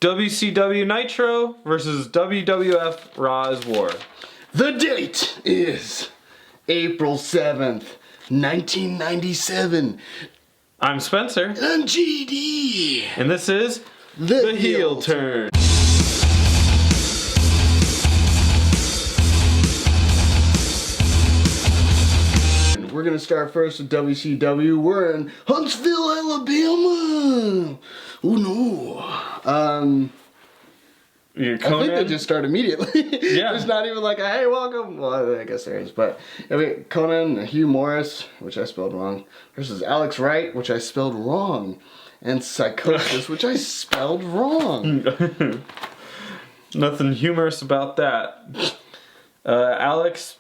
WCW Nitro versus WWF Raw's War. The date is April 7th, 1997. I'm Spencer. I'm GD. And this is The Heel Turn. We're going to start first with WCW. We're in Huntsville, Alabama. Oh no. I think they just start immediately. Yeah. There's not even like a, hey, welcome. Well, I guess there is. But I mean, Conan, Hugh Morris, which I spelled wrong, versus Alex Wright, which I spelled wrong, and Psychosis, which I spelled wrong. Nothing humorous about that. Alex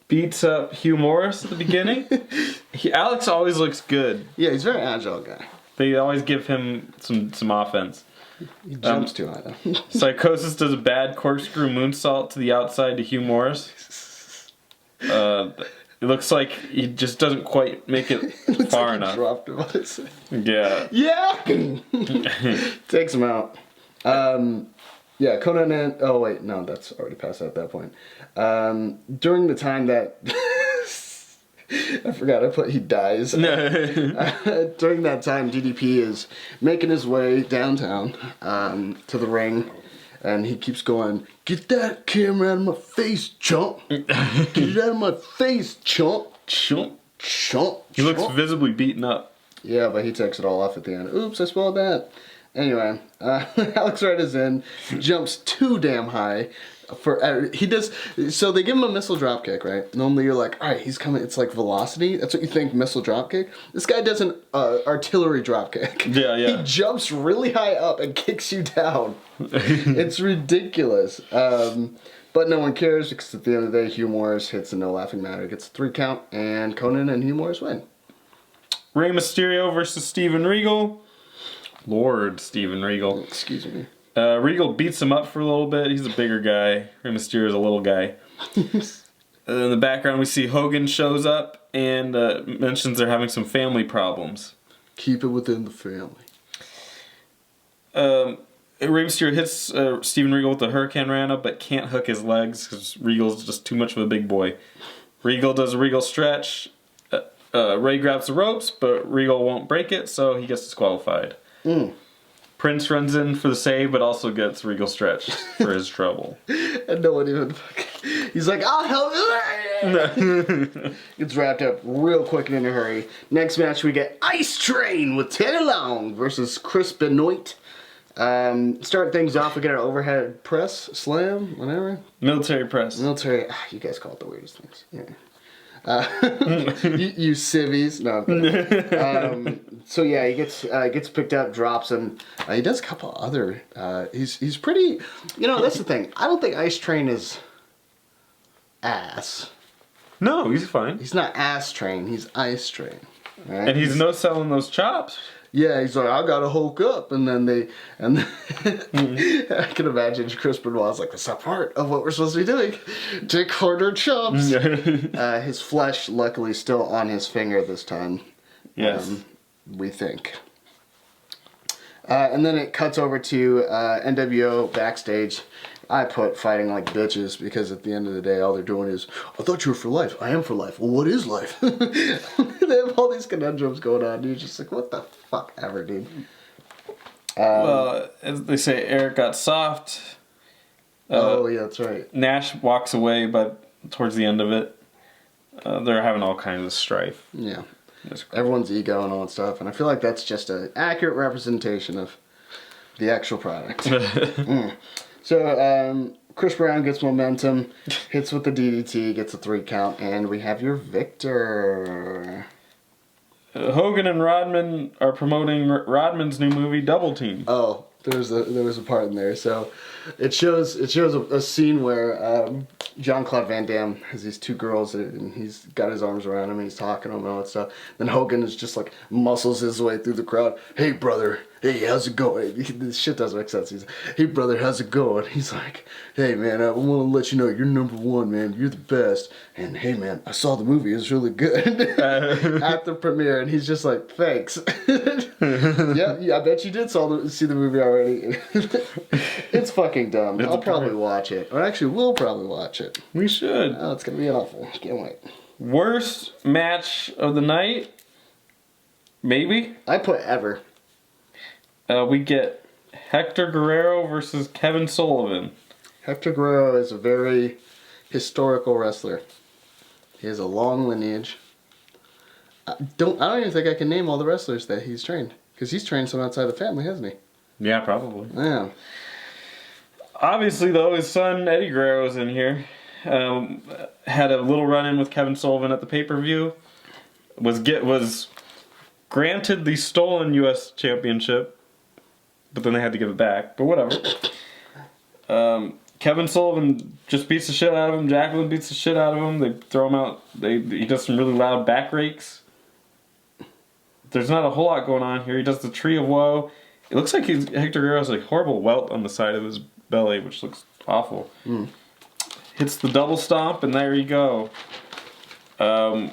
beats up Hugh Morris at the beginning. Alex always looks good. Yeah, he's a very agile guy. They always give him some offense. He jumps too high, though. Psychosis does a bad corkscrew moonsault to the outside to Hugh Morris. It looks like he just doesn't quite make it far like enough. Dropped him on his... Yeah. Yeah! Takes him out. Yeah, Conan and... Oh, wait. No, that's already past at that point. During the time that... I forgot I put he dies. During that time, DDP is making his way downtown to the ring. And he keeps going, get that camera out of my face, chump. Get it out of my face, chump. Chump. Chump. He looks visibly beaten up. Yeah, but he takes it all off at the end. Oops, I spelled that. Anyway, Alex Wright is in, jumps too damn high. He does, so they give him a missile dropkick, right? Normally you're like, alright, he's coming, it's like velocity. That's what you think, missile dropkick. This guy does an artillery dropkick. Yeah. He jumps really high up and kicks you down. It's ridiculous. But no one cares because at the end of the day, Hugh Morris hits a no laughing matter. Gets a 3 count, and Conan and Hugh Morris win. Rey Mysterio versus Steven Regal. Lord Steven Regal. Excuse me. Regal beats him up for a little bit. He's a bigger guy. Rey Mysterio's a little guy. In the background, we see Hogan shows up and mentions they're having some family problems. Keep it within the family. Rey Mysterio hits Steven Regal with the Hurricane Rana, but can't hook his legs because Regal's just too much of a big boy. Regal does a Regal stretch. Ray grabs the ropes, but Regal won't break it, so he gets disqualified. Prince runs in for the save, but also gets Regal stretched for his trouble. And no one even fucking... He's like, I'll help you. Gets wrapped up real quick and in a hurry. Next match, we get Ice Train with Teddy Long versus Chris Benoit. Start things off, we get our overhead press, slam, whatever. Military press. Military, you guys call it the weirdest things. Yeah. You civvies. No. So yeah, he gets picked up, drops him. He does a couple other. He's pretty. You know, that's the thing. I don't think Ice Train is ass. No, he's fine. He's not Ass Train. He's Ice Train. Right? And he's no selling those chops. Yeah, he's like, I gotta hook up, and then I can imagine Chris Benoit's like, that's not part of what we're supposed to be doing. Dick harder chops. His flesh, luckily, still on his finger this time. Yes, we think. And then it cuts over to NWO backstage. I put fighting like bitches because at the end of the day, all they're doing is, I thought you were for life. I am for life. Well, what is life? They have all these conundrums going on. You're just like, what the fuck ever, dude. Well, as they say, Eric got soft. Oh, yeah, that's right. Nash walks away, but towards the end of it, they're having all kinds of strife. Yeah. Everyone's ego and all that stuff. And I feel like that's just an accurate representation of the actual product. So, Chris Brown gets momentum, hits with the DDT, gets a 3 count, and we have your victor. Hogan and Rodman are promoting Rodman's new movie, Double Team. Oh, there was a part in there. So, it shows a scene where Jean-Claude Van Damme has these 2 girls, and he's got his arms around them, and he's talking to them and all that stuff. Then Hogan is just like muscles his way through the crowd. Hey, brother. hey, how's it going? This shit doesn't make sense. He's, hey, brother, how's it going? He's like, hey, man, I want to let you know you're number one, man. You're the best. And, hey, man, I saw the movie. It was really good. At the premiere, and he's just like, thanks. Yeah, I bet you did see the movie already. It's fucking dumb. I'll probably watch it. Or actually, we'll probably watch it. We should. Oh, it's going to be awful. Can't wait. Worst match of the night? Maybe? I put ever. We get Hector Guerrero versus Kevin Sullivan. Hector Guerrero is a very historical wrestler. He has a long lineage. I don't even think I can name all the wrestlers that he's trained. Because he's trained some outside the family, hasn't he? Yeah, probably. Yeah. Obviously, though, his son Eddie Guerrero's in here. Had a little run-in with Kevin Sullivan at the pay-per-view. Was granted the stolen U.S. championship, but then they had to give it back. But whatever. Kevin Sullivan just beats the shit out of him. Jacqueline beats the shit out of him. They throw him out. He does some really loud back rakes. There's not a whole lot going on here. He does the Tree of Woe. It looks like Hector Guerrero has a horrible welt on the side of his belly, which looks awful. Hits the double stomp, and there you go. I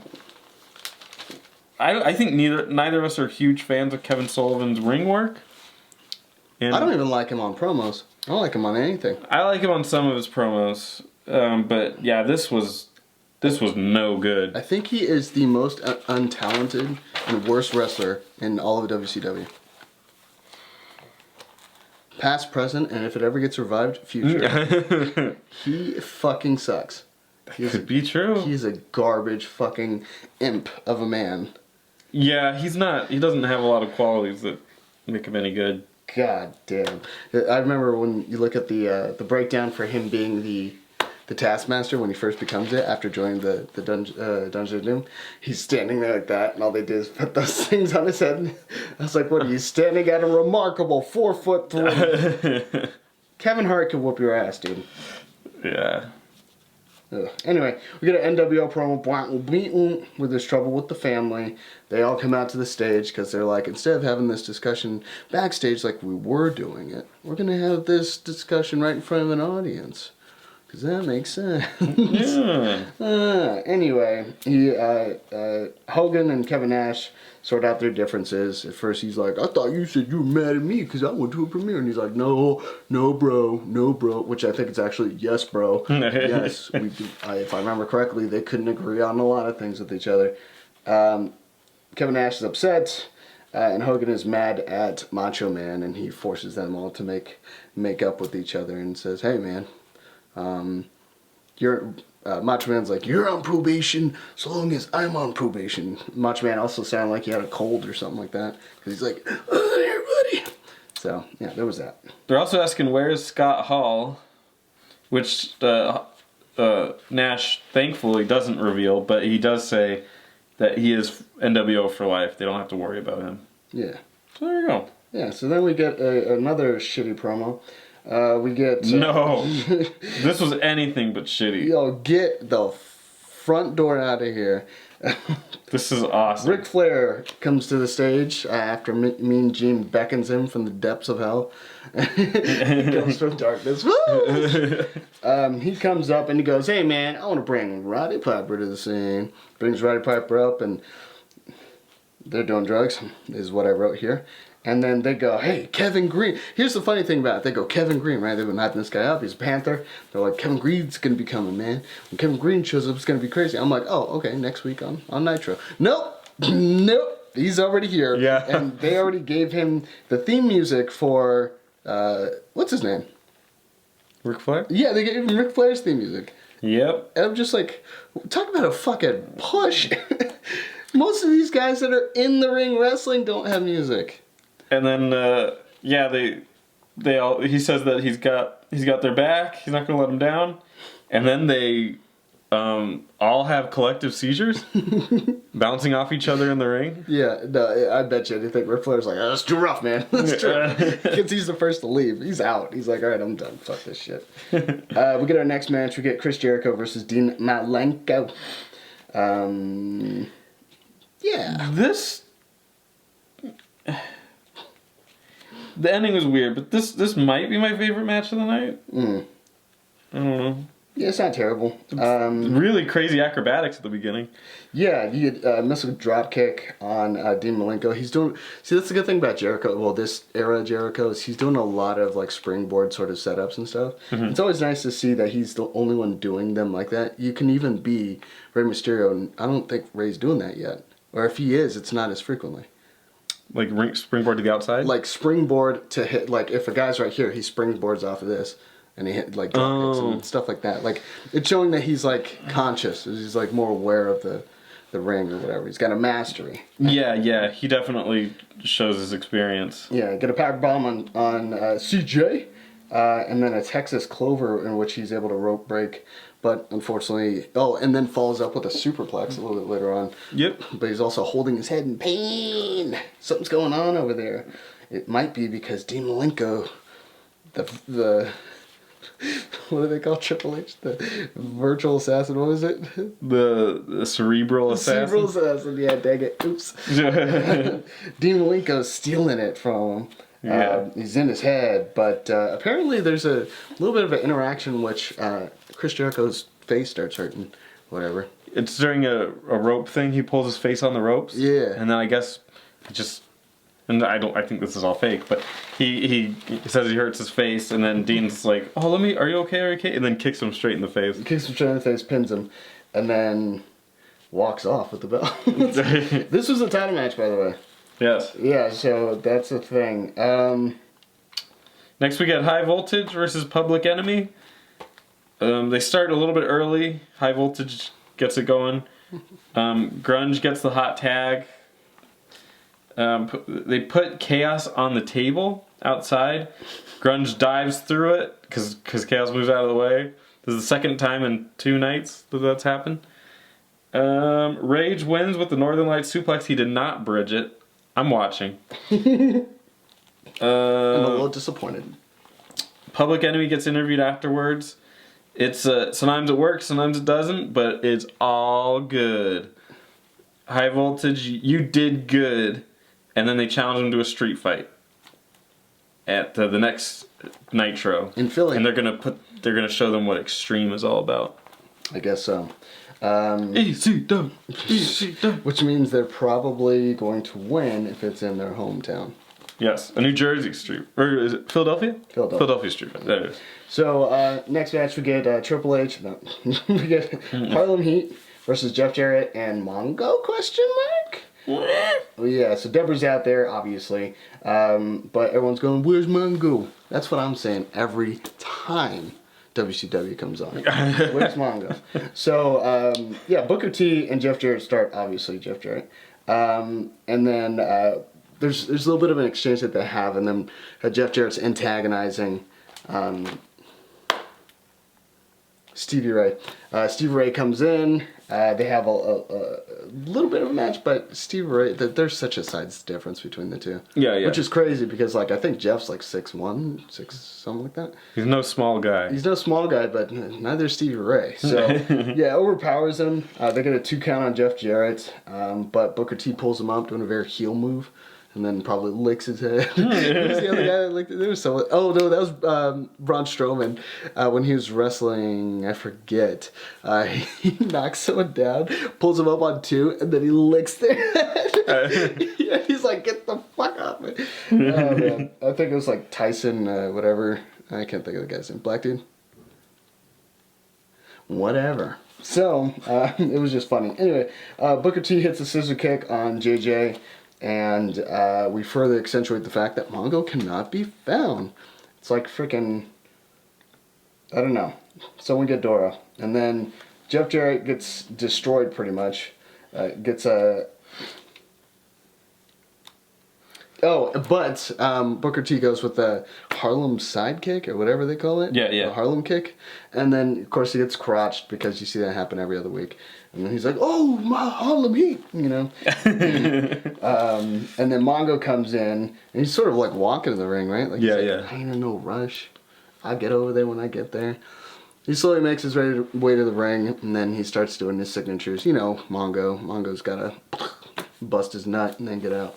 think neither of us are huge fans of Kevin Sullivan's ring work. And I don't even like him on promos. I don't like him on anything. I like him on some of his promos, but yeah, this was no good. I think he is the most untalented and worst wrestler in all of WCW. Past, present, and if it ever gets revived, future. He fucking sucks. Could be true. He's a garbage fucking imp of a man. Yeah, he's not. He doesn't have a lot of qualities that make him any good. God damn. I remember when you look at the breakdown for him being the Taskmaster when he first becomes it after joining the Dungeon of Doom. He's standing there like that, and all they do is put those things on his head. I was like, what are you standing at a remarkable 4'3"? Kevin Hart could whoop your ass, dude. Yeah. Ugh. Anyway, we get an NWO promo where there's trouble with the family. They all come out to the stage because they're like, instead of having this discussion backstage like we were doing it, we're going to have this discussion right in front of an audience. Because that makes sense. Yeah. Anyway, Hogan and Kevin Nash sort out their differences. At first he's like, I thought you said you were mad at me because I went to a premiere. And he's like, no, bro. Which I think it's actually, yes, bro. Yes, we do. If I remember correctly, they couldn't agree on a lot of things with each other. Kevin Nash is upset. And Hogan is mad at Macho Man. And he forces them all to make up with each other and says, hey, man. Macho Man's like, you're on probation so long as I'm on probation. Macho Man also sounded like he had a cold or something like that. Because he's like, oh, here, buddy. So, yeah, there was that. They're also asking, where's Scott Hall? Which Nash thankfully doesn't reveal, but he does say that he is NWO for life. They don't have to worry about him. Yeah. So there you go. Yeah, so then we get another shitty promo. We get... No. This was anything but shitty. Yo, get the front door out of here. This is awesome. Ric Flair comes to the stage after Mean Gene beckons him from the depths of hell. He comes from darkness. Woo! He comes up and he goes, hey man, I want to bring Roddy Piper to the scene. Brings Roddy Piper up and they're doing drugs, is what I wrote here. And then they go, hey, Kevin Green. Here's the funny thing about it. They go, Kevin Green, right? They've been hyping this guy up. He's a Panther. They're like, Kevin Green's going to be coming, man. When Kevin Green shows up, it's going to be crazy. I'm like, oh, okay, next week on Nitro. Nope. He's already here. Yeah. And they already gave him the theme music for, what's his name? Ric Flair? Yeah, they gave him Ric Flair's theme music. Yep. And I'm just like, talk about a fucking push. Most of these guys that are in the ring wrestling don't have music. And then, they all. He says that he's got their back. He's not going to let them down. And then they all have collective seizures, bouncing off each other in the ring. Yeah, no, I bet you anything. Ric Flair's like, oh, that's too rough, man. That's too rough. Because he's the first to leave. He's out. He's like, all right, I'm done. Fuck this shit. We get our next match. We get Chris Jericho versus Dean Malenko. Yeah. This... The ending was weird, but this might be my favorite match of the night. I don't know. Yeah, it's not terrible. Really crazy acrobatics at the beginning. Yeah, you miss a drop kick on Dean Malenko. He's doing. See, that's the good thing about Jericho. Well, this era of Jericho is he's doing a lot of like springboard sort of setups and stuff. It's always nice to see that he's the only one doing them like that. You can even be Rey Mysterio, and I don't think Rey's doing that yet. Or if he is, it's not as frequently. Like springboard to the outside? Like springboard to hit. Like if a guy's right here, he springboards off of this. And he hit like drop kicks and stuff like that. Like it's showing that he's like conscious. He's like more aware of the ring or whatever. He's got a mastery. Yeah. He definitely shows his experience. Yeah, get a power bomb on CJ, and then a Texas Clover in which he's able to rope break, but unfortunately, and then follows up with a superplex a little bit later on. Yep. But he's also holding his head in pain. Something's going on over there. It might be because Dean Malenko, the what do they call Triple H? The virtual assassin. What is it? The cerebral assassin. Cerebral assassin. Yeah, dang it. Oops. Dean Malenko's stealing it from him. Yeah. He's in his head, but apparently there's a little bit of an interaction in which Chris Jericho's face starts hurting. Whatever. It's during a rope thing. He pulls his face on the ropes. Yeah. And then I guess just. And I think this is all fake, but he says he hurts his face, and then Dean's like, "Oh, are you okay? And then kicks him straight in the face. Kicks him straight in the face, pins him, and then walks off with the belt. This was a title match, by the way. Yes. Yeah, so that's the thing. Next we got High Voltage versus Public Enemy. They start a little bit early. High Voltage gets it going. Grunge gets the hot tag. They put Chaos on the table outside. Grunge dives through it because Chaos moves out of the way. This is the second time in 2 nights that's happened. Rage wins with the Northern Lights suplex. He did not bridge it. I'm watching. I'm a little disappointed. Public Enemy gets interviewed afterwards. It's sometimes it works, sometimes it doesn't, but it's all good. High Voltage, you did good. And then they challenge him to a street fight at the next Nitro in Philly, and they're gonna show them what Extreme is all about. I guess so. ECW. Which means they're probably going to win if it's in their hometown. Yes, a New Jersey street, or is it Philadelphia? Philadelphia street. There it is. So next match we get Triple H. No, we get Harlem Heat versus Jeff Jarrett and Mongo ? Yeah, so Deborah's out there, obviously, but everyone's going, "Where's Mongo?" That's what I'm saying every time WCW comes on. Where's Mongo? So, yeah, Booker T and Jeff Jarrett start, obviously, Jeff Jarrett. And then there's a little bit of an exchange that they have, and then Jeff Jarrett's antagonizing Stevie Ray. Stevie Ray comes in. They have a little bit of a match, but Stevie Ray, there's such a size difference between the two. Yeah. Which is crazy because, like, I think Jeff's like 6'1", something like that. He's no small guy. He's no small guy, but neither is Stevie Ray. So, yeah, overpowers him. They get a 2 count on Jeff Jarrett, but Booker T pulls him up doing a very heel move. And then probably licks his head. Who's the other guy that licked it? There was someone. Oh, no, that was Braun Strowman. When he was wrestling, I forget. He knocks someone down, pulls him up on 2, and then he licks their head. Yeah, he's like, "Get the fuck off me." Oh, man. I think it was like Tyson, whatever. I can't think of the guy's name. Black dude? Whatever. So, it was just funny. Anyway, Booker T hits a scissor kick on JJ. And we further accentuate the fact that Mongo cannot be found. It's like freaking, I don't know. So we get Dora. And then Jeff Jarrett gets destroyed pretty much. Gets a... Oh, but Booker T goes with the Harlem sidekick or whatever they call it. Yeah. The Harlem kick. And then, of course, he gets crotched because you see that happen every other week. And then he's like, "Oh, my Harlem Heat," you know. And then Mongo comes in, and he's sort of like walking to the ring, right? Like, Yeah. I ain't in no rush. I'll get over there when I get there. He slowly makes his way to the ring, and then he starts doing his signatures. You know, Mongo. Mongo's got to bust his nut and then get out.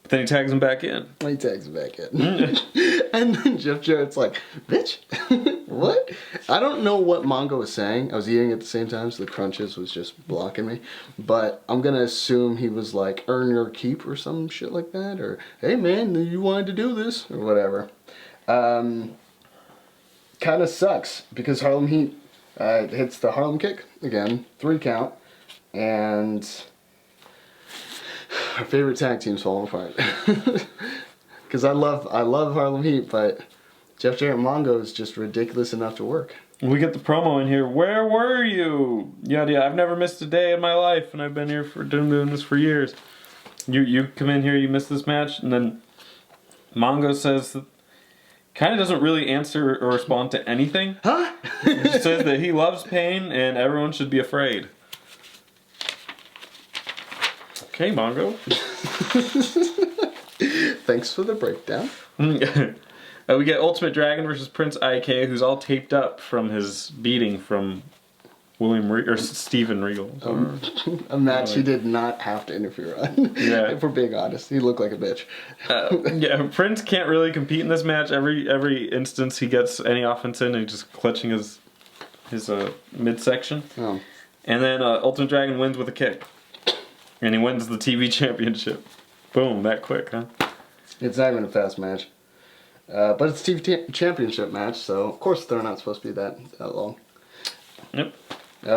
Then he tags him back in. He tags him back in. And then Jeff Jarrett's like, bitch, what? I don't know what Mongo was saying. I was eating at the same time, so the crunches was just blocking me. But I'm going to assume he was like, earn your keep or some shit like that. Or, hey man, you wanted to do this, or whatever. Kind of sucks, because Harlem Heat hits the Harlem Kick, again, 3 count. And our favorite tag team's falling apart. Because I love Harlem Heat, but Jeff Jarrett and Mongo is just ridiculous enough to work. We get the promo in here. Where were you? Yeah. I've never missed a day in my life, and I've been here for doing this for years. You come in here, you miss this match, and then Mongo says that kind of doesn't really answer or respond to anything. Huh? He just says that he loves pain and everyone should be afraid. Okay, Mongo. Thanks for the breakdown. We get Ultimate Dragon versus Prince IK, who's all taped up from his beating from Steven Regal. A match he did not have to interfere on. Yeah. If we're being honest, he looked like a bitch. Prince can't really compete in this match. Every instance he gets any offense in, he's just clutching his midsection. Oh. And then Ultimate Dragon wins with a kick. And he wins the TV championship. Boom, that quick, huh? It's not even a fast match. But it's a TV championship match, so of course they're not supposed to be that long. Yep.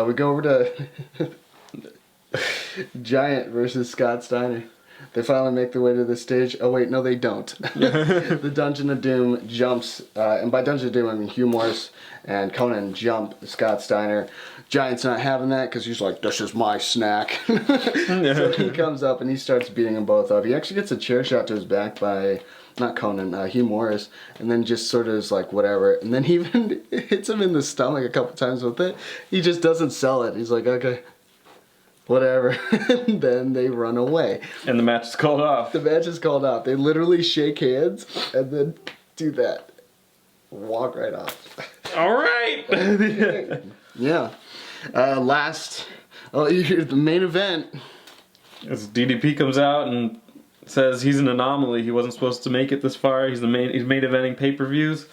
We go over to Giant versus Scott Steiner. They finally make their way to the stage. Oh wait, no they don't. The Dungeon of Doom jumps, and by Dungeon of Doom I mean Hugh Morris and Conan jump Scott Steiner. Giant's not having that because he's like, this is my snack. So he comes up and he starts beating them both up. He actually gets a chair shot to his back by, not Conan, Hugh Morris, and then just sort of is like, whatever. And then he even hits him in the stomach a couple times with it. He just doesn't sell it. He's like, okay, whatever. And then they run away. And the match is called off. The match is called off. They literally shake hands and then do that. Walk right off. All right. Yeah. The main event. As DDP comes out and says he's an anomaly. He wasn't supposed to make it this far. He's main eventing pay-per-views.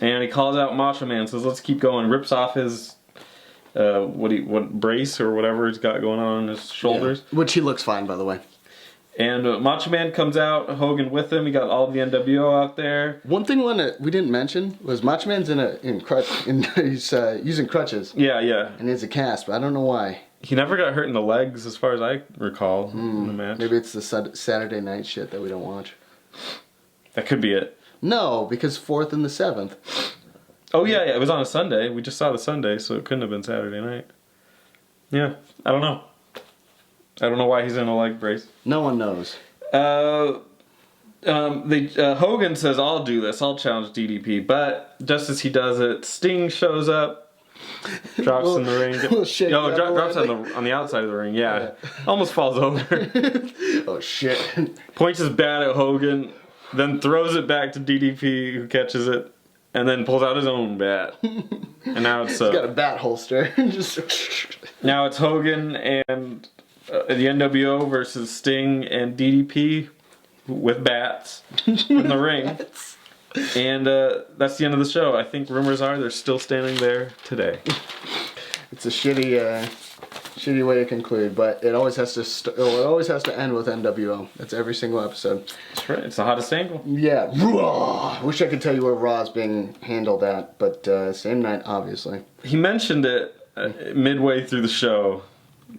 And he calls out Macho Man, says let's keep going. Rips off his what brace or whatever he's got going on his shoulders. Yeah. Which he looks fine, by the way. And Macho Man comes out, Hogan with him. He got all the NWO out there. One thing we didn't mention was Macho Man's he's using crutches. Yeah. And he has a cast, but I don't know why. He never got hurt in the legs, as far as I recall, in the match. Maybe it's the Saturday night shit that we don't watch. That could be it. No, because 4th and the 7th. Oh yeah, it was on a Sunday. We just saw the Sunday, so it couldn't have been Saturday night. Yeah, I don't know. I don't know why he's in a leg brace. No one knows. Hogan says, I'll do this. I'll challenge DDP. But just as he does it, Sting shows up, drops in the ring. Drops on the outside of the ring. Yeah. Almost falls over. Oh, shit. Points his bat at Hogan, then throws it back to DDP, who catches it, and then pulls out his own bat. And now it's... He's got a bat holster. Now it's Hogan and... the NWO versus Sting and DDP with bats in the ring. And that's the end of the show. I think rumors are they're still standing there today. It's a shitty way to conclude, but it always has to end with NWO. That's every single episode. That's right. It's the hottest angle. Yeah. Raw. Wish I could tell you where Raw is being handled at, but same night, obviously. He mentioned it midway through the show.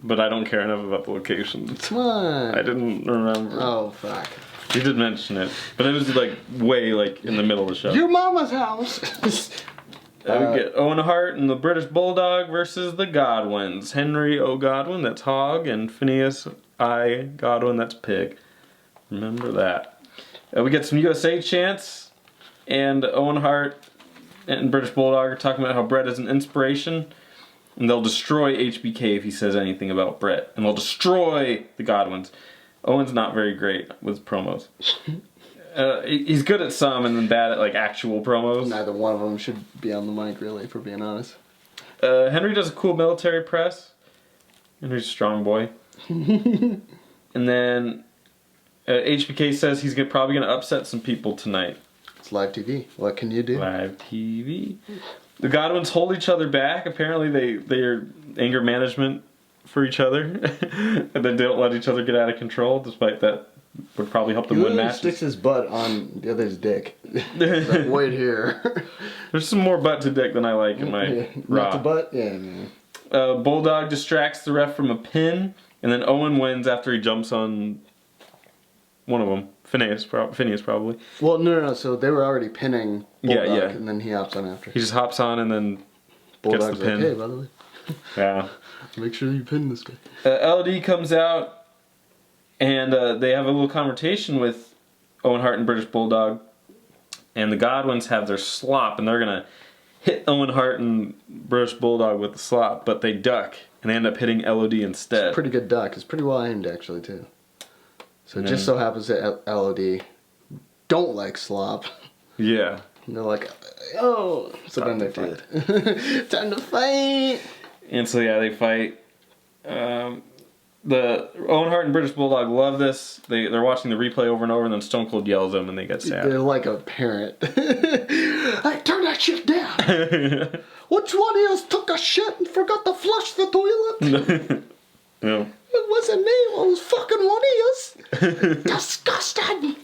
But I don't care enough about the locations. Come on. I didn't remember. Oh, fuck. He did mention it. But it was way in the middle of the show. Your mama's house. We get Owen Hart and the British Bulldog versus the Godwins. Henry O. Godwin, that's Hog, and Phineas I. Godwin, that's Pig. Remember that. We get some USA chants. And Owen Hart and British Bulldog are talking about how Bret is an inspiration. And they'll destroy HBK if he says anything about Bret. And they'll destroy the Godwins. Owen's not very great with promos. He's good at some and then bad at actual promos. Neither one of them should be on the mic, really, if we're being honest. Henry does a cool military press. Henry's a strong boy. And then HBK says he's probably going to upset some people tonight. It's live TV. What can you do? Live TV. The Godwins hold each other back. Apparently they are anger management for each other. And they don't let each other get out of control, despite that would probably help them win matches. He sticks his butt on the other's dick. He's like, wait here. There's some more butt to dick than I like in my Raw. Not to butt? Yeah, man. Bulldog distracts the ref from a pin, and then Owen wins after he jumps on one of them. Phineas probably. Well, no. So they were already pinning Bulldog, yeah. and then he hops on after. He just hops on and then Bulldog's gets the pin. Like, hey, by the way. Yeah. Make sure you pin this guy. LD comes out, and they have a little confrontation with Owen Hart and British Bulldog, and the Godwins have their slop, and they're gonna hit Owen Hart and British Bulldog with the slop, but they duck, and they end up hitting LOD instead. It's a pretty good duck. It's pretty well aimed, actually, too. So it just so happens that LOD don't like slop. Yeah. And they're like, oh. So then they fight. Time to fight. And so, yeah, they fight. The Owen Hart and British Bulldog love this. They're watching the replay over and over, and then Stone Cold yells at them, and they get sad. They're like a parent. Hey, turn that shit down. Which one of you took a shit and forgot to flush the toilet? No. It wasn't me. It was fucking one of yous. Disgusting.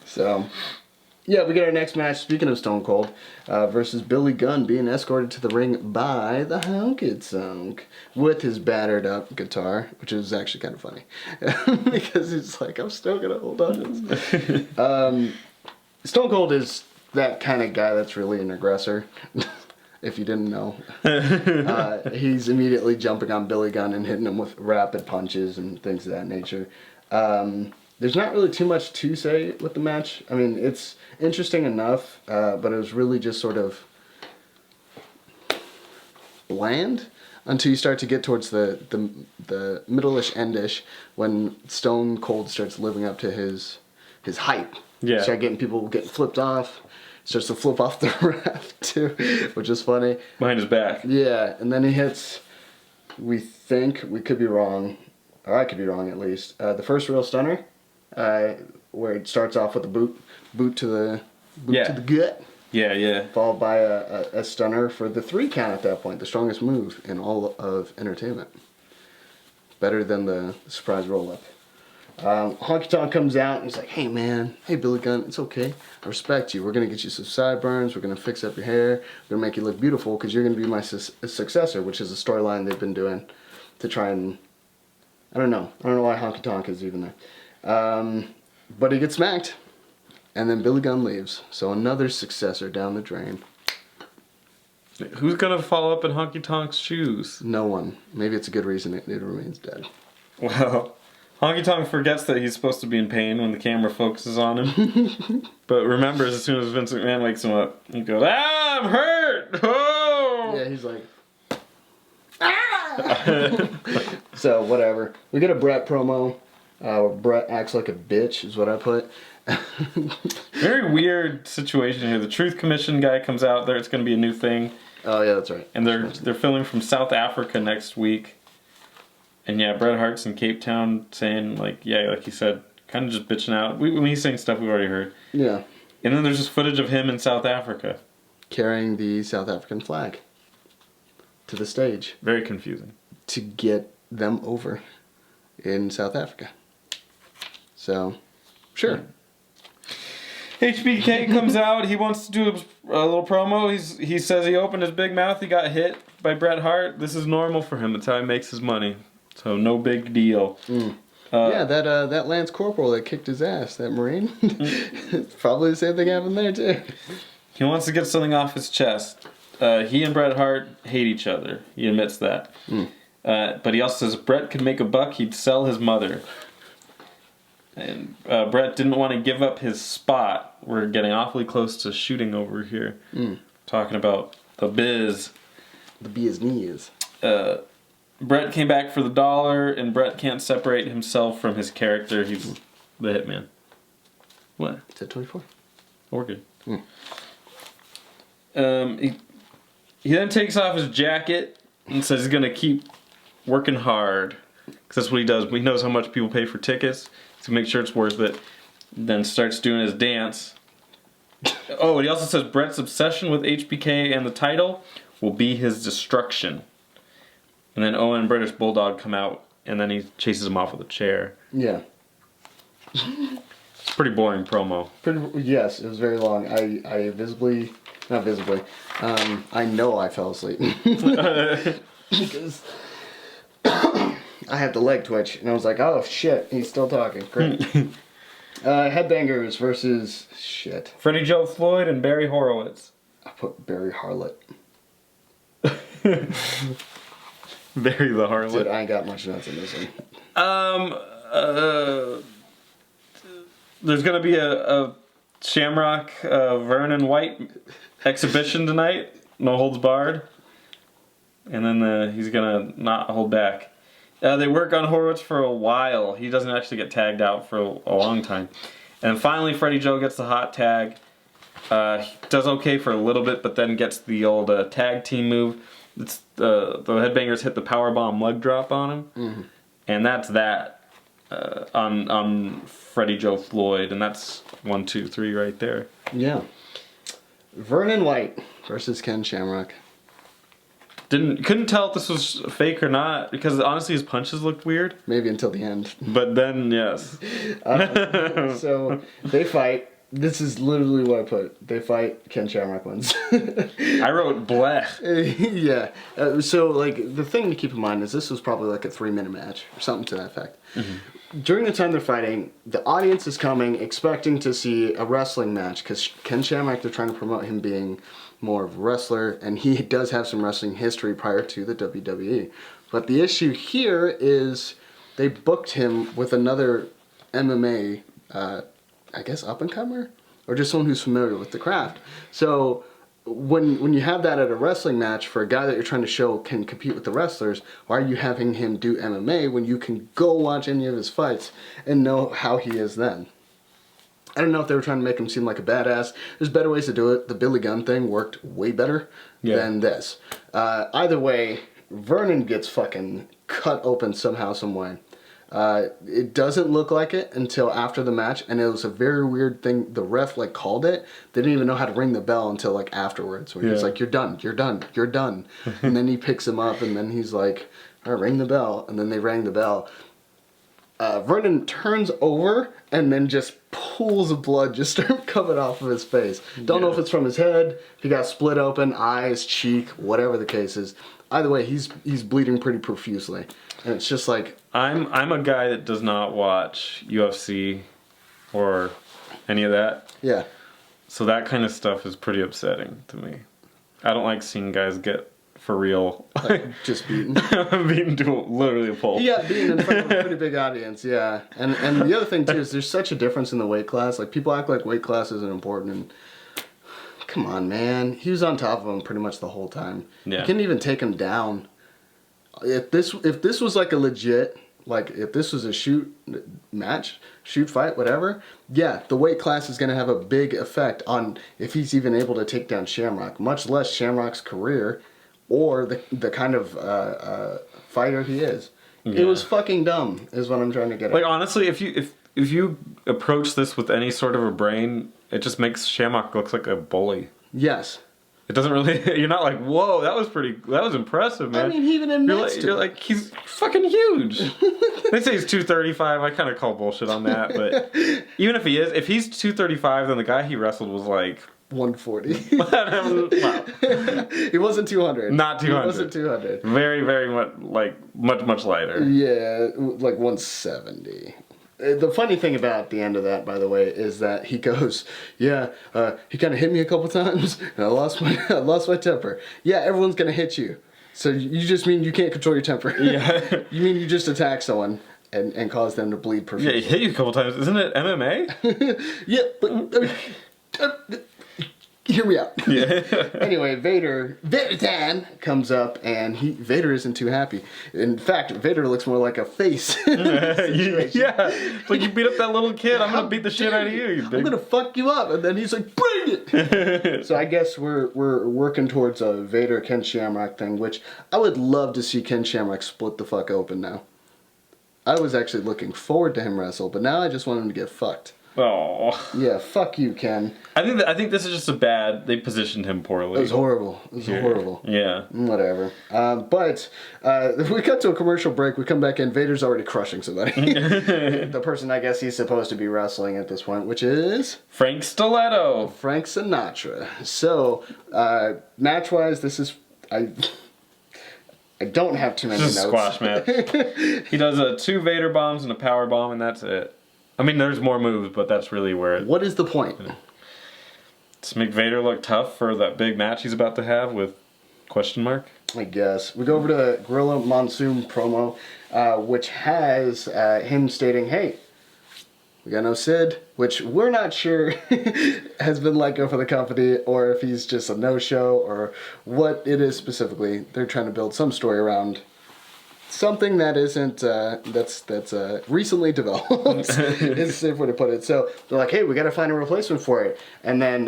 So, yeah, we get our next match, speaking of Stone Cold, versus Billy Gunn being escorted to the ring by the Honky Tonk with his battered up guitar, which is actually kind of funny. Because he's like, I'm still going to hold on to this. Stone Cold is that kind of guy that's really an aggressor. If you didn't know. He's immediately jumping on Billy Gunn and hitting him with rapid punches and things of that nature. There's not really too much to say with the match. I mean, it's interesting enough, but it was really just sort of bland until you start to get towards the middle-ish, end-ish, when Stone Cold starts living up to his hype. Yeah. Start getting people getting flipped off. Starts to flip off the ref too, which is funny. Behind his back. Yeah, and then he hits, we could be wrong, or I could be wrong at least, the first real stunner, where it starts off with a boot to the gut. Yeah. Followed by a stunner for the 3 count at that point, the strongest move in all of entertainment. Better than the surprise roll-up. Honky Tonk comes out and he's like, hey man, hey Billy Gunn, it's okay. I respect you. We're going to get you some sideburns. We're going to fix up your hair. We're going to make you look beautiful because you're going to be my successor, which is a storyline they've been doing to try and... I don't know why Honky Tonk is even there. But he gets smacked. And then Billy Gunn leaves. So another successor down the drain. Who's going to follow up in Honky Tonk's shoes? No one. Maybe it's a good reason it remains dead. Well... Honky Tonk forgets that he's supposed to be in pain when the camera focuses on him. But remembers as soon as Vince McMahon wakes him up. He goes, I'm hurt! Oh! Yeah, he's like... Ah! So, whatever. We get a Brett promo. Brett acts like a bitch, is what I put. Very weird situation here. The Truth Commission guy comes out there. It's going to be a new thing. Oh, yeah, that's right. And they're filming from South Africa next week. And yeah, Bret Hart's in Cape Town saying, like you said, kind of just bitching out. When he's saying stuff we've already heard. Yeah. And then there's just footage of him in South Africa. Carrying the South African flag to the stage. Very confusing. To get them over in South Africa. So, sure. HBK comes out. He wants to do a little promo. He says he opened his big mouth. He got hit by Bret Hart. This is normal for him. That's how he makes his money. So no big deal. Yeah, that Lance Corporal that kicked his ass, that Marine. Probably the same thing happened there too. He wants to get something off his chest. He and Bret Hart hate each other. He admits that. But he also says if Bret could make a buck, he'd sell his mother. And Bret didn't want to give up his spot. We're getting awfully close to shooting over here. Talking about the biz. The business. Bret came back for the dollar, and Bret can't separate himself from his character. He's the hitman. What? It's at 24. We're good. He then takes off his jacket and says he's going to keep working hard. Because that's what he does. He knows how much people pay for tickets. to make sure it's worth it. Then starts doing his dance. Oh, and he also says Brett's obsession with HBK and the title will be his destruction. And then Owen and British Bulldog come out, and then he chases him off with a chair. Yeah. It's a pretty boring promo. Yes, it was very long. I visibly, not visibly, I know I fell asleep. Because I had the leg twitch, and I was like, oh shit, he's still talking. Great. Headbangers versus shit. Freddie Joe Floyd and Barry Horowitz. I put Barry Harlot. Barry the Harlot. Dude, I ain't got much notes in this one. There's gonna be a Shamrock Vernon White exhibition tonight. No holds barred. And then he's gonna not hold back. They work on Horowitz for a while. He doesn't actually get tagged out for a long time. And finally, Freddie Joe gets the hot tag. He does okay for a little bit, but then gets the old tag team move. It's the Headbangers hit the powerbomb leg drop on him. Mm-hmm. And that's that on Freddie Joe Floyd. And that's 1, 2, 3 right there. Yeah. Vernon White versus Ken Shamrock. Couldn't tell if this was fake or not, because honestly his punches looked weird. Maybe until the end. But then, yes. So they fight. This is literally what I put. They fight. Ken Shamrock wins. I wrote bleh. Yeah. So like the thing to keep in mind is this was probably like a 3-minute match or something to that effect. Mm-hmm. During the time they're fighting, the audience is coming expecting to see a wrestling match because Ken Shamrock, they're trying to promote him being more of a wrestler, and he does have some wrestling history prior to the WWE. But the issue here is they booked him with another MMA, I guess up-and-comer? Or just someone who's familiar with the craft. So when you have that at a wrestling match for a guy that you're trying to show can compete with the wrestlers, why are you having him do MMA when you can go watch any of his fights and know how he is then? I don't know if they were trying to make him seem like a badass. There's better ways to do it. The Billy Gunn thing worked way better than this. Either way, Vernon gets fucking cut open somehow, some way. It doesn't look like it until after the match, and it was a very weird thing. The ref like called it. They didn't even know how to ring the bell until like afterwards. Where he was like, "You're done, you're done, you're done," and then he picks him up, and then he's like, "All right, ring the bell," and then they rang the bell. Vernon turns over and then just pools of blood just start coming off of his face. Don't know if it's from his head, if he got split open, eyes, cheek, whatever the case is. Either way, he's bleeding pretty profusely, and it's just like I'm a guy that does not watch UFC or any of that. Yeah. So that kind of stuff is pretty upsetting to me. I don't like seeing guys get for real just beaten. Beaten to literally a pulp. Yeah, beaten in front of a pretty big audience, yeah. And the other thing too is there's such a difference in the weight class. Like people act like weight class isn't important, and come on, man. He was on top of him pretty much the whole time. Yeah. You couldn't even take him down. If this was like a legit, like if this was a shoot fight, whatever, yeah, the weight class is going to have a big effect on if he's even able to take down Shamrock, much less Shamrock's career or the kind of fighter he is. Yeah. It was fucking dumb, is what I'm trying to get at. Like honestly, if you approach this with any sort of a brain, it just makes Shamrock look like a bully. Yes. It doesn't really. You're not like, whoa, that was impressive, man. I mean, he even admits you're like, he's fucking huge. They say he's 235. I kind of call bullshit on that, but even if he's 235, then the guy he wrestled was like 140. Wow. He wasn't 200. Not 200. He wasn't 200. Very, very much lighter. Yeah, like 170. The funny thing about the end of that, by the way, is that he goes, "Yeah, he kind of hit me a couple times, and I lost my temper." Yeah, everyone's gonna hit you, so you just mean you can't control your temper. Yeah, you mean you just attack someone and cause them to bleed profusely. Yeah, he hit you a couple times. Isn't it MMA? Yeah, but hear me out. Yeah. Anyway, Vader Dan comes up, and Vader isn't too happy. In fact, Vader looks more like a face. Yeah, like you beat up that little kid. I'm gonna beat the shit out of you. I'm gonna fuck you up, and then he's like, "Bring it!" So I guess we're working towards a Vader Ken Shamrock thing, which I would love to see Ken Shamrock split the fuck open now. I was actually looking forward to him wrestle, but now I just want him to get fucked. Oh. Yeah, fuck you, Ken. I think this is just they positioned him poorly. It was horrible. It was horrible. Yeah. Whatever. But we cut to a commercial break. We come back in. Vader's already crushing somebody. The person I guess he's supposed to be wrestling at this point, which is Frank Stiletto. Frank Sinatra. So, match-wise, this is... I don't have too many notes. This is a squash match. He does 2 Vader bombs and a power bomb, and that's it. I mean, there's more moves, but that's really where it... What is the point? To make Vader look tough for that big match he's about to have with question mark? I guess. We go over to the Gorilla Monsoon promo, which has him stating, hey, we got no Sid, which we're not sure has been let go for the company, or if he's just a no-show, or what it is specifically. They're trying to build some story around something that isn't, that's recently developed, is a safe way to put it. So they're like, hey, we gotta find a replacement for it. And then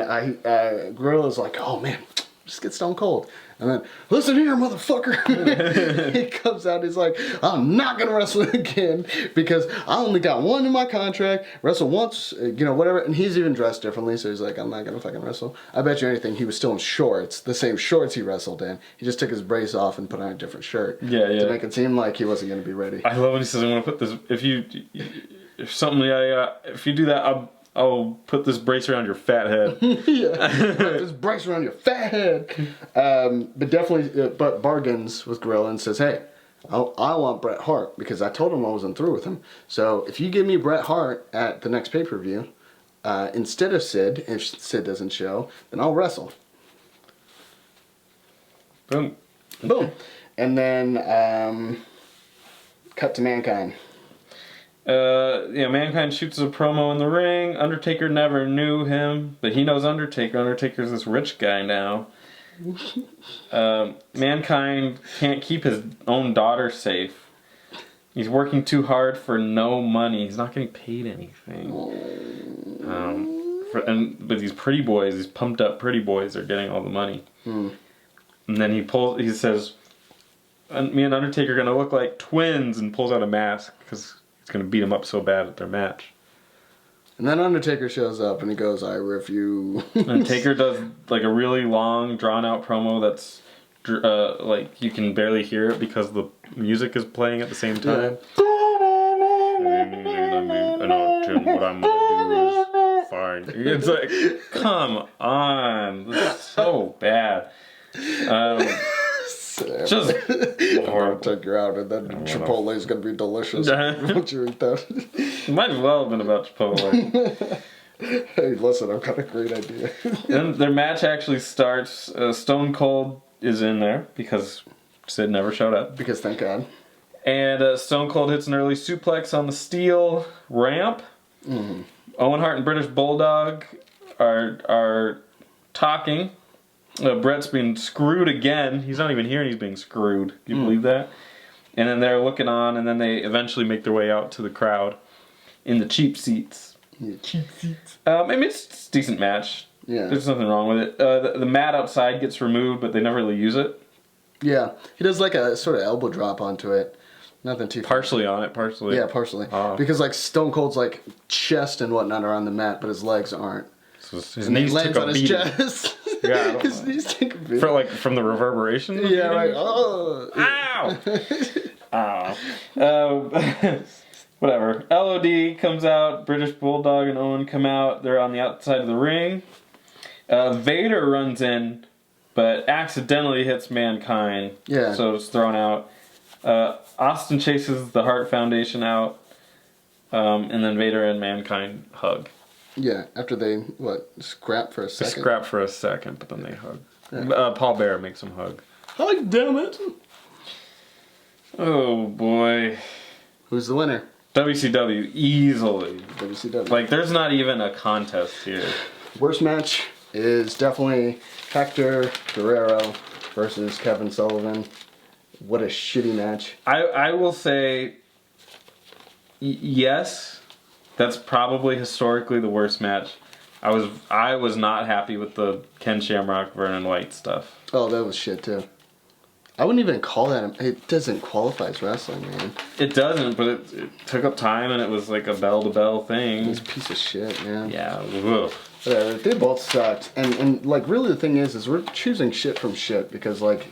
Gorilla's like, oh man, just get Stone Cold. And then, listen here, motherfucker. He comes out, he's like, I'm not gonna wrestle again because I only got 1 in my contract, wrestle once, whatever. And he's even dressed differently, so he's like, I'm not gonna fucking wrestle. I bet you anything he was still in shorts, the same shorts he wrestled in. He just took his brace off and put on a different shirt. Yeah. To make it seem like he wasn't gonna be ready. I love when he says, I'm gonna put this, if you do that, I'll put this brace around your fat head. Yeah, put this brace around your fat head. But definitely, but bargains with Gorilla and says, hey, I want Bret Hart because I told him I wasn't through with him. So if you give me Bret Hart at the next pay-per-view, instead of Sid, if Sid doesn't show, then I'll wrestle. Boom. Boom. And then cut to Mankind. Mankind shoots a promo in the ring. Undertaker never knew him, but he knows Undertaker. Undertaker's this rich guy now. Mankind can't keep his own daughter safe. He's working too hard for no money. He's not getting paid anything. But these pretty boys, these pumped up pretty boys, are getting all the money. And then he says, me and Undertaker are going to look like twins, and pulls out a mask because he's going to beat him up so bad at their match. And then Undertaker shows up and he goes, I refuse. And Taker does like a really long, drawn out promo that's like you can barely hear it because the music is playing at the same time. And what I'm going to do is fine. It's like, come on. This is so bad. Just I'll take you out, and then Chipotle is going to be delicious. Once you eat that. Might as well have been about Chipotle. Hey, listen, I've got a great idea. Then their match actually starts. Stone Cold is in there because Sid never showed up. Because thank God. And Stone Cold hits an early suplex on the steel ramp. Mm-hmm. Owen Hart and British Bulldog are talking. Brett's being screwed again. He's not even here and he's being screwed. Can you believe that? And then they're looking on, and then they eventually make their way out to the crowd in the cheap seats. Yeah, cheap seats. I mean, it's a decent match. Yeah. There's nothing wrong with it. The mat outside gets removed, but they never really use it. Yeah. He does like a sort of elbow drop onto it. Nothing too... Partially on it, partially. Yeah, partially. Oh. Because like Stone Cold's like chest and whatnot are on the mat, but his legs aren't. So his knees lands took on a his beating. chest. Yeah, His knees take a beating. For like from the reverberation. Of yeah, right. Ow! Ow. Whatever. LOD comes out. British Bulldog and Owen come out. They're on the outside of the ring. Vader runs in, but accidentally hits Mankind. Yeah. So it's thrown out. Austin chases the Hart Foundation out. And then Vader and Mankind hug. Yeah, after they, scrap for a second? They scrap for a second, but then they hug. Yeah. Paul Bearer makes them hug. Hug, damn it! Oh, boy. Who's the winner? WCW, easily. WCW. Like, there's not even a contest here. Worst match is definitely Hector Guerrero versus Kevin Sullivan. What a shitty match. I will say, yes, that's probably historically the worst match. I was not happy with the Ken Shamrock, Vernon White stuff. Oh, that was shit too. I wouldn't even call that. It doesn't qualify as wrestling, man. It doesn't, but it took up time and it was like a bell-to-bell thing. It's a piece of shit, man. Yeah. Ugh. Whatever. They both sucked. And like, really the thing is we're choosing shit from shit because, like,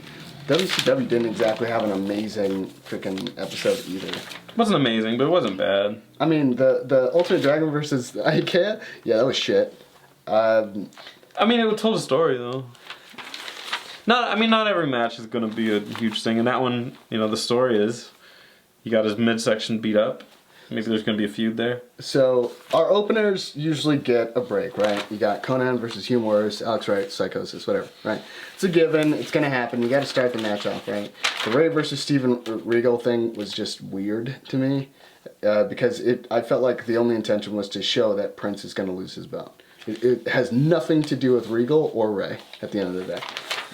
WCW didn't exactly have an amazing freaking episode either. It wasn't amazing, but it wasn't bad. I mean, the Ultimate Dragon versus IKEA, yeah, that was shit. I mean, it told a story, though. Not every match is going to be a huge thing, and that one, the story is he got his midsection beat up. Maybe there's going to be a feud there. So, our openers usually get a break, right? You got Conan versus Hume Wars, Alex Wright, Psychosis, whatever, right? It's a given. It's going to happen. You got to start the match off, right? The Ray versus Steven Regal thing was just weird to me because I felt like the only intention was to show that Prince is going to lose his belt. It has nothing to do with Regal or Ray at the end of the day.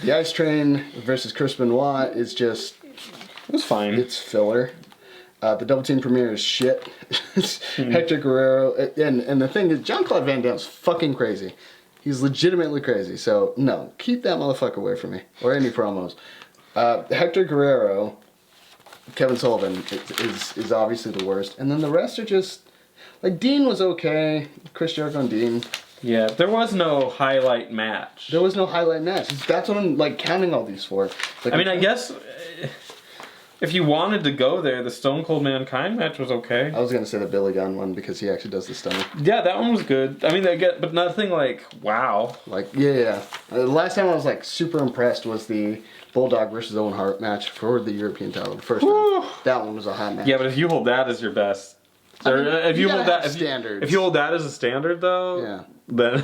The Ice Train versus Chris Benoit is just... It was fine. It's filler. The Double Team premiere is shit. Hector Guerrero. And the thing is, Jean-Claude Van Damme's fucking crazy. He's legitimately crazy. So, no. Keep that motherfucker away from me. Or any promos. Hector Guerrero, Kevin Sullivan is obviously the worst. And then the rest are just... Like, Dean was okay. Chris Jericho and Dean. Yeah, there was no highlight match. There was no highlight match. That's what I'm, like, counting all these for. Like, I guess... If you wanted to go there, the Stone Cold Mankind match was okay. I was going to say the Billy Gunn one because he actually does the stunner. Yeah, that one was good. I mean, but nothing like, wow. Like, yeah. The last time I was, like, super impressed was the Bulldog versus Owen Hart match for the European title. The first time. That one was a hot match. Yeah, but if you hold that as your best... if you hold that as a standard, though, yeah, then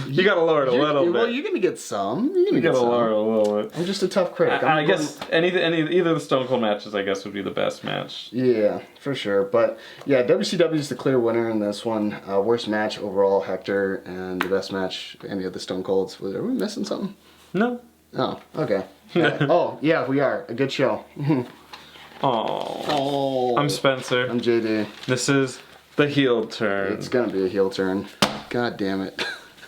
you gotta lower it a little bit. Well, you're gonna get some. You gotta lower it a little bit. I'm just a tough critic. I guess either of the Stone Cold matches, I guess, would be the best match. Yeah, for sure. But yeah, WCW is the clear winner in this one. Worst match overall, Hector, and the best match, any of the Stone Colds. Are we missing something? No. Oh, okay. Oh, yeah, we are. A good show. Oh. I'm Spencer. I'm JD. This is the heel turn. It's gonna be a heel turn. God damn it.